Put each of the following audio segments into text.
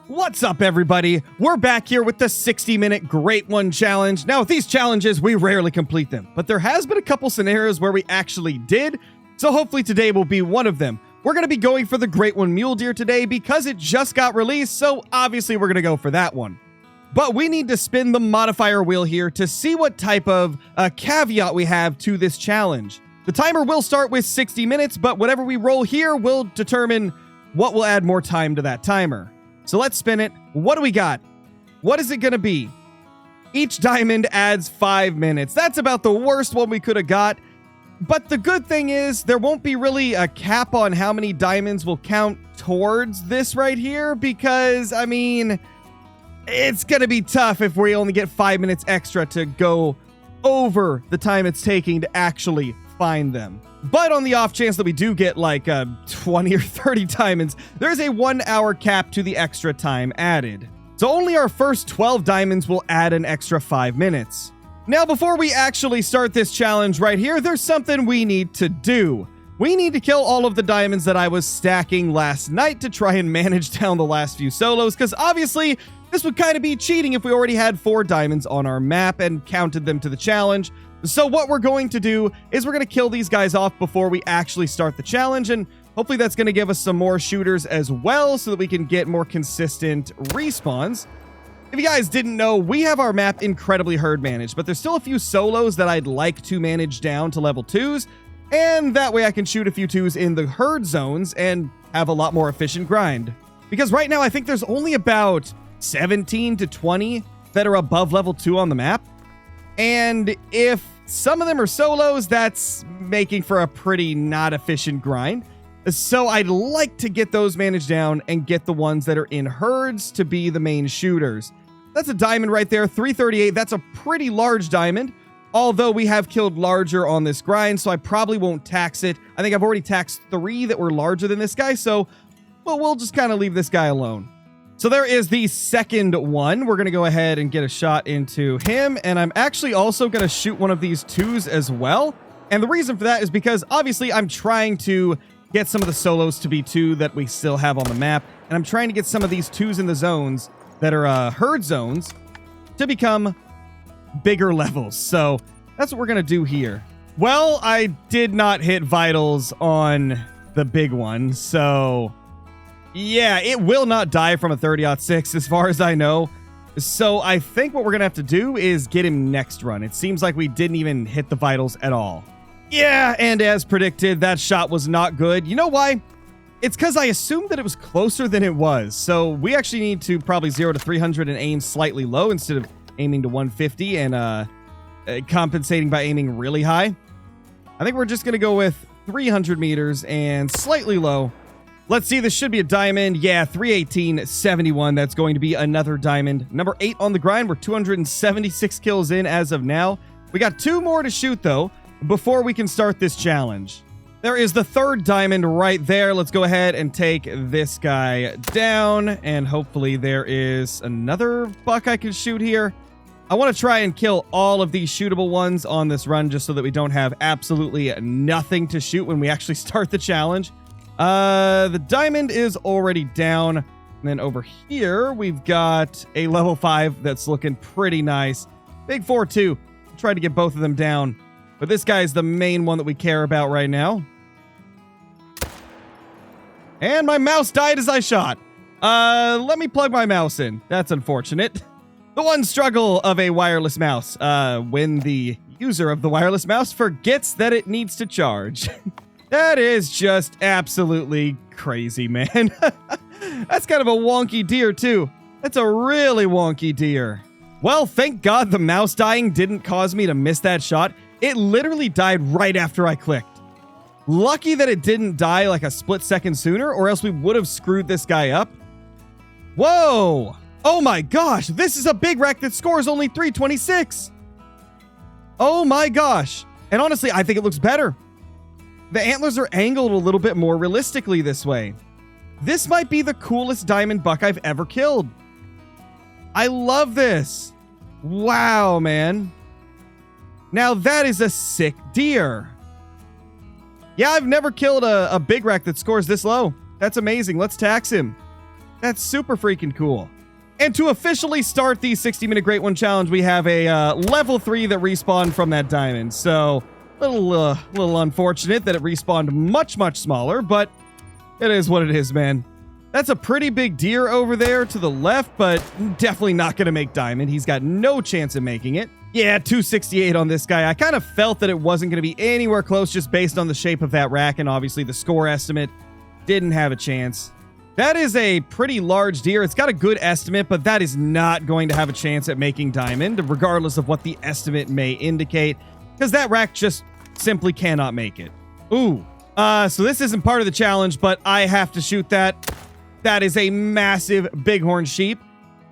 What's up, everybody? We're back here with the 60-minute Great One Challenge. Now, with these challenges, we rarely complete them, but there has been a couple scenarios where we actually did, so hopefully today will be one of them. We're going to be going for the Great One Mule Deer today because it just got released, so obviously we're going to go for that one. But we need to spin the modifier wheel here to see what type of caveat we have to this challenge. The timer will start with 60 minutes, but whatever we roll here will determine what will add more time to that timer. So let's spin it. What do we got? What is it going to be? Each diamond adds 5 minutes. That's about the worst one we could have got. But the good thing is there won't be really a cap on how many diamonds will count towards this right here because, I mean, it's going to be tough if we only get 5 minutes extra to go over the time it's taking to actually find them. But on the off chance that we do get like 20 or 30 diamonds, there's a 1 hour cap to the extra time added. So only our first 12 diamonds will add an extra 5 minutes. Now, before we actually start this challenge right here, there's something we need to do. We need to kill all of the diamonds that I was stacking last night to try and manage down the last few solos, because obviously this would kind of be cheating if we already had 4 diamonds on our map and counted them to the challenge. So what we're going to do is we're going to kill these guys off before we actually start the challenge, and hopefully that's going to give us some more shooters as well so that we can get more consistent respawns. If you guys didn't know, we have our map incredibly herd managed, but there's still a few solos that I'd like to manage down to level 2s, and that way I can shoot a few 2s in the herd zones and have a lot more efficient grind. Because right now I think there's only about 17 to 20 that are above level 2 on the map. And if some of them are solos, that's making for a pretty not efficient grind. So I'd like to get those managed down and get the ones that are in herds to be the main shooters. That's a diamond right there, 338. That's a pretty large diamond, although we have killed larger on this grind, so I probably won't tax it. I think I've already taxed 3 that were larger than this guy, so we'll just kind of leave this guy alone. So there is the second one. We're going to go ahead and get a shot into him. And I'm actually also going to shoot one of these 2s as well. And the reason for that is because obviously I'm trying to get some of the solos to be 2 that we still have on the map. And I'm trying to get some of these 2s in the zones that are herd zones to become bigger levels. So that's what we're going to do here. Well, I did not hit vitals on the big one. So yeah, it will not die from a 30-06 as far as I know. So I think what we're going to have to do is get him next run. It seems like we didn't even hit the vitals at all. Yeah, and as predicted, that shot was not good. You know why? It's because I assumed that it was closer than it was. So we actually need to probably 0 to 300 and aim slightly low instead of aiming to 150 and compensating by aiming really high. I think we're just going to go with 300 meters and slightly low. Let's see, this should be a diamond. Yeah, 318.71. That's going to be another diamond. Number 8 on the grind. We're 276 kills in as of now. We got 2 more to shoot, though, before we can start this challenge. There is the 3rd diamond right there. Let's go ahead and take this guy down, and hopefully there is another buck I can shoot here. I want to try and kill all of these shootable ones on this run just so that we don't have absolutely nothing to shoot when we actually start the challenge. The diamond is already down. And then over here, we've got a level 5 that's looking pretty nice. Big 4-2. Try to get both of them down. But this guy's the main one that we care about right now. And my mouse died as I shot. Let me plug my mouse in. That's unfortunate. The one struggle of a wireless mouse. When the user of the wireless mouse forgets that it needs to charge. That is just absolutely crazy, man. That's kind of a wonky deer, too. That's a really wonky deer. Well, thank God the mouse dying didn't cause me to miss that shot. It literally died right after I clicked. Lucky that it didn't die like a split second sooner, or else we would have screwed this guy up. Whoa! Oh my gosh, this is a big rack that scores only 326. Oh my gosh. And honestly, I think it looks better. The antlers are angled a little bit more realistically this way. This might be the coolest diamond buck I've ever killed. I love this. Wow, man. Now that is a sick deer. Yeah, I've never killed a big rack that scores this low. That's amazing. Let's tax him. That's super freaking cool. And to officially start the 60-minute Great One Challenge, we have a level 3 that respawned from that diamond. So, little unfortunate that it respawned much, much smaller, but it is what it is, man. That's a pretty big deer over there to the left, but definitely not going to make diamond. He's got no chance of making it. Yeah, 268 on this guy. I kind of felt that it wasn't going to be anywhere close just based on the shape of that rack and obviously the score estimate. Didn't have a chance. That is a pretty large deer. It's got a good estimate, but that is not going to have a chance at making diamond, regardless of what the estimate may indicate, because that rack just simply cannot make it. Ooh. So this isn't part of the challenge, but I have to shoot that. That is a massive bighorn sheep,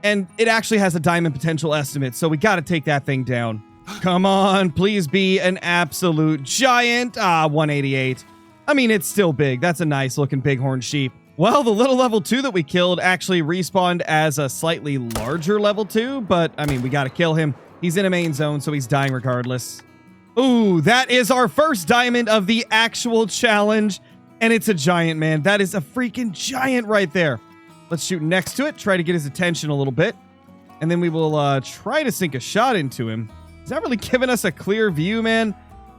and it actually has a diamond potential estimate, so we got to take that thing down. Come on, please be an absolute giant. 188. I mean, it's still big. That's a nice looking bighorn sheep. Well, the little level 2 that we killed actually respawned as a slightly larger level 2, but I mean, we got to kill him. He's in a main zone, so he's dying regardless. Ooh, that is our first diamond of the actual challenge. And it's a giant, man. That is a freaking giant right there. Let's shoot next to it, try to get his attention a little bit. And then we will try to sink a shot into him. He's not really giving us a clear view, man.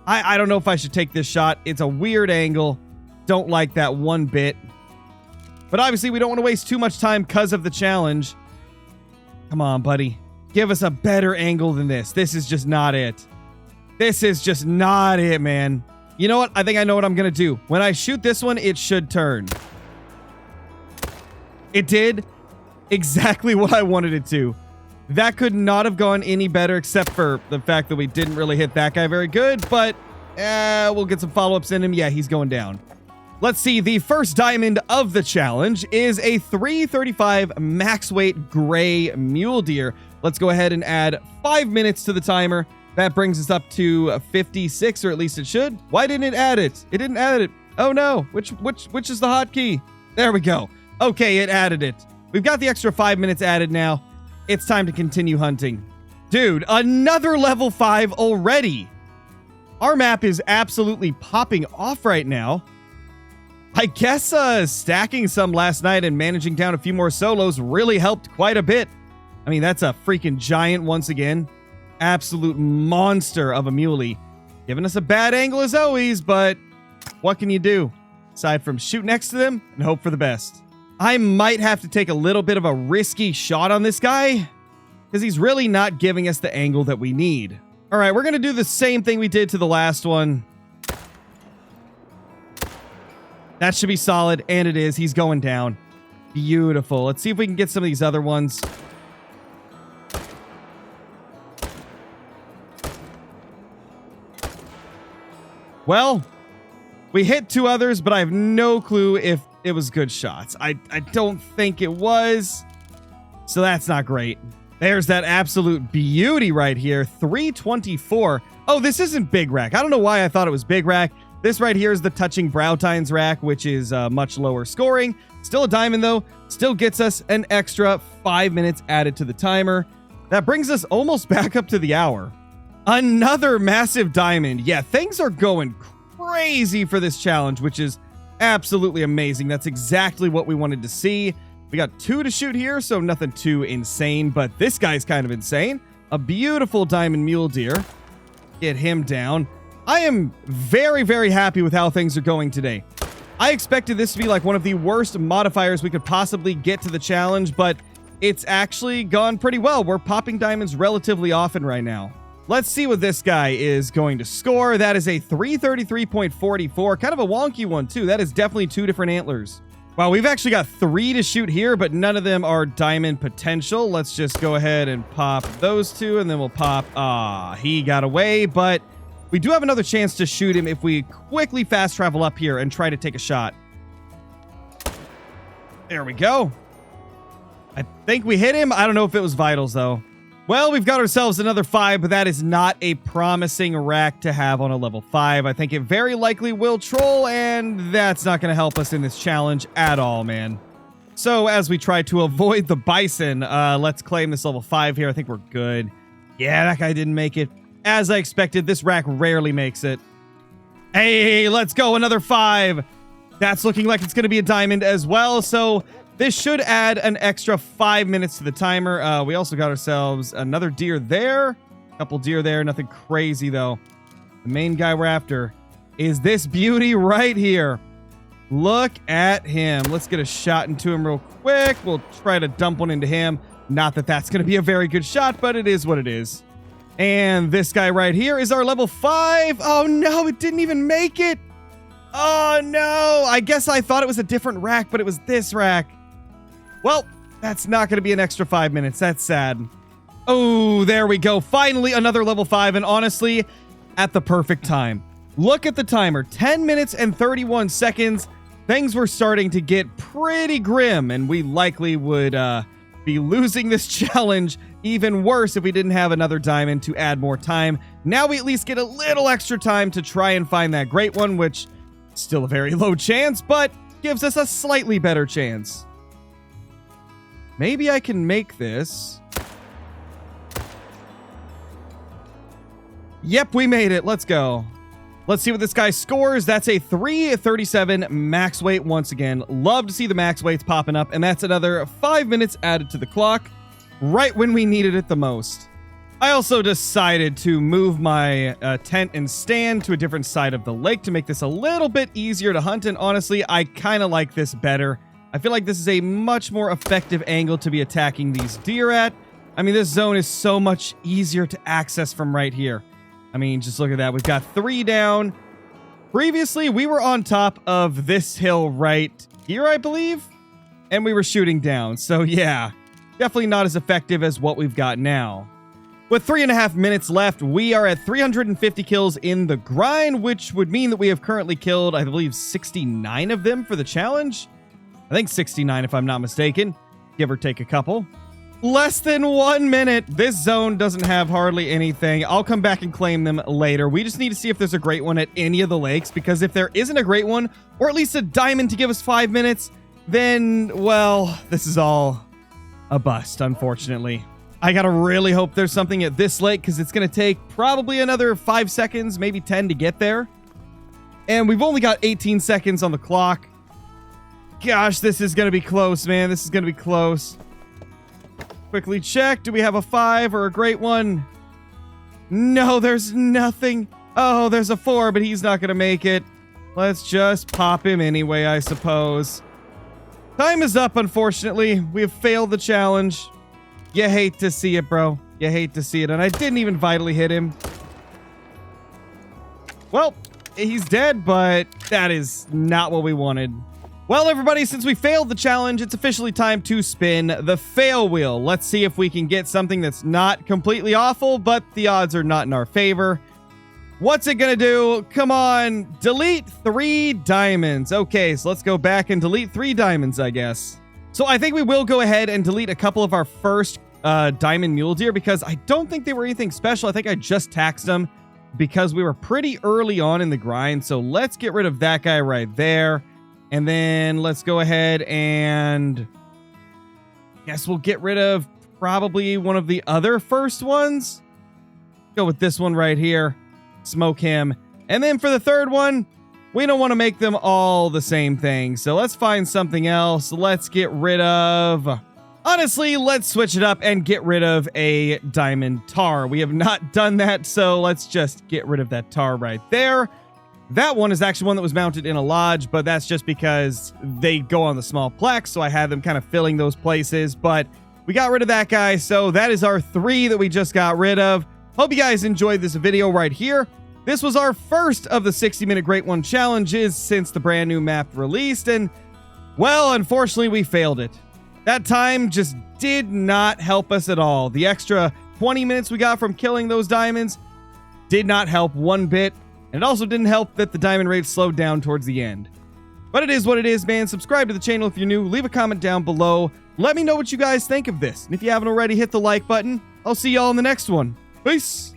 I don't know if I should take this shot. It's a weird angle. Don't like that one bit. But obviously, we don't want to waste too much time because of the challenge. Come on, buddy. Give us a better angle than this. This is just not it. This is just not it, man. You know what? I think I know what I'm going to do. When I shoot this one, it should turn. It did exactly what I wanted it to. That could not have gone any better, except for the fact that we didn't really hit that guy very good, but we'll get some follow-ups in him. Yeah, he's going down. Let's see. The first diamond of the challenge is a 335 max weight gray mule deer. Let's go ahead and add 5 minutes to the timer. That brings us up to 56, or at least it should. Why didn't it add it? It didn't add it. Oh no. Which is the hotkey? There we go. Okay, it added it. We've got the extra 5 minutes added now. It's time to continue hunting. Dude, another level 5 already. Our map is absolutely popping off right now. I guess stacking some last night and managing down a few more solos really helped quite a bit. I mean, that's a freaking giant once again. Absolute monster of a muley. Giving us a bad angle as always, but what can you do? Aside from shoot next to them and hope for the best. I might have to take a little bit of a risky shot on this guy because he's really not giving us the angle that we need. All right, we're going to do the same thing we did to the last one. That should be solid, and it is. He's going down. Beautiful. Let's see if we can get some of these other ones. Well, we hit 2 others, but I have no clue if it was good shots. I don't think it was. So that's not great. There's that absolute beauty right here. 324. Oh, this isn't Big Rack. I don't know why I thought it was Big Rack. This right here is the Touching Browtines rack, which is much lower scoring. Still a diamond, though. Still gets us an extra 5 minutes added to the timer. That brings us almost back up to the hour. Another massive diamond. Yeah, things are going crazy for this challenge, which is absolutely amazing. That's exactly what we wanted to see. We got 2 to shoot here, so nothing too insane, but this guy's kind of insane. A beautiful diamond mule deer. Get him down. I am very, very happy with how things are going today. I expected this to be like one of the worst modifiers we could possibly get to the challenge, but it's actually gone pretty well. We're popping diamonds relatively often right now. Let's see what this guy is going to score. That is a 333.44. Kind of a wonky one, too. That is definitely 2 different antlers. Wow, we've actually got 3 to shoot here, but none of them are diamond potential. Let's just go ahead and pop those 2, and then we'll pop... he got away, but we do have another chance to shoot him if we quickly fast travel up here and try to take a shot. There we go. I think we hit him. I don't know if it was vitals, though. Well, we've got ourselves another 5, but that is not a promising rack to have on a level 5. I think it very likely will troll, and that's not going to help us in this challenge at all, man. So, as we try to avoid the bison, let's claim this level 5 here. I think we're good. Yeah, that guy didn't make it. As I expected, this rack rarely makes it. Hey, let's go. Another 5. That's looking like it's going to be a diamond as well, so This should add an extra 5 minutes to the timer. We also got ourselves another deer there. A couple deer there. Nothing crazy, though. The main guy we're after is this beauty right here. Look at him. Let's get a shot into him real quick. We'll try to dump one into him. Not that that's going to be a very good shot, but it is what it is. And this guy right here is our level 5. Oh, no, it didn't even make it. Oh, no. I guess I thought it was a different rack, but it was this rack. Well, that's not going to be an extra 5 minutes. That's sad. Oh, there we go. Finally, another level 5. And honestly, at the perfect time. Look at the timer. 10 minutes and 31 seconds. Things were starting to get pretty grim, and we likely would be losing this challenge even worse if we didn't have another diamond to add more time. Now we at least get a little extra time to try and find that great one, which is still a very low chance, but gives us a slightly better chance. Maybe I can make this. Yep, we made it. Let's go. Let's see what this guy scores. That's a 337 max weight once again. Love to see the max weights popping up, and that's another 5 minutes added to the clock right when we needed it the most. I also decided to move my tent and stand to a different side of the lake to make this a little bit easier to hunt, and honestly, I kind of like this better. I feel like this is a much more effective angle to be attacking these deer at. I mean, this zone is so much easier to access from right here. I mean, just look at that. We've got 3 down. Previously, we were on top of this hill right here, I believe, and we were shooting down. So yeah, definitely not as effective as what we've got now. With 3.5 minutes left, we are at 350 kills in the grind, which would mean that we have currently killed, I believe, 69 of them for the challenge. I think 69 if I'm not mistaken, give or take a couple. Less than 1 minute. This zone doesn't have hardly anything. I'll come back and claim them later. We just need to see if there's a great one at any of the lakes, because if there isn't a great one, or at least a diamond to give us 5 minutes, then, well, this is all a bust, unfortunately. I gotta really hope there's something at this lake, because it's gonna take probably another 5 seconds, maybe 10 to get there. And we've only got 18 seconds on the clock. Gosh, this is gonna be close, man. This is gonna be close. Quickly check. Do we have a 5 or a great one? No, there's nothing. Oh, there's a 4, but he's not going to make it. Let's just pop him anyway, I suppose. Time is up, unfortunately. We have failed the challenge. You hate to see it, bro. You hate to see it. And I didn't even vitally hit him. Well, he's dead, but that is not what we wanted. Well, everybody, since we failed the challenge, it's officially time to spin the fail wheel. Let's see if we can get something that's not completely awful, but the odds are not in our favor. What's it gonna do? Come on, delete 3 diamonds. Okay, so let's go back and delete 3 diamonds, I guess. So I think we will go ahead and delete a couple of our first diamond mule deer, because I don't think they were anything special. I think I just taxed them because we were pretty early on in the grind. So let's get rid of that guy right there. And then let's go ahead and guess we'll get rid of probably one of the other first ones. Go with this one right here. Smoke him. And then for the third one, we don't want to make them all the same thing. So let's find something else. Let's get rid of... Honestly, let's switch it up and get rid of a diamond tar. We have not done that, so let's just get rid of that tar right there. That one is actually one that was mounted in a lodge, but that's just because they go on the small plaques, so I had them kind of filling those places. But we got rid of that guy, so that is our 3 that we just got rid of. Hope you guys enjoyed this video right here. This was our first of the 60-minute Great One challenges since the brand new map released, and, well, unfortunately, we failed it. That time just did not help us at all. The extra 20 minutes we got from killing those diamonds did not help one bit. And it also didn't help that the diamond rate slowed down towards the end. But it is what it is, man. Subscribe to the channel if you're new. Leave a comment down below. Let me know what you guys think of this. And if you haven't already, hit the like button. I'll see y'all in the next one. Peace.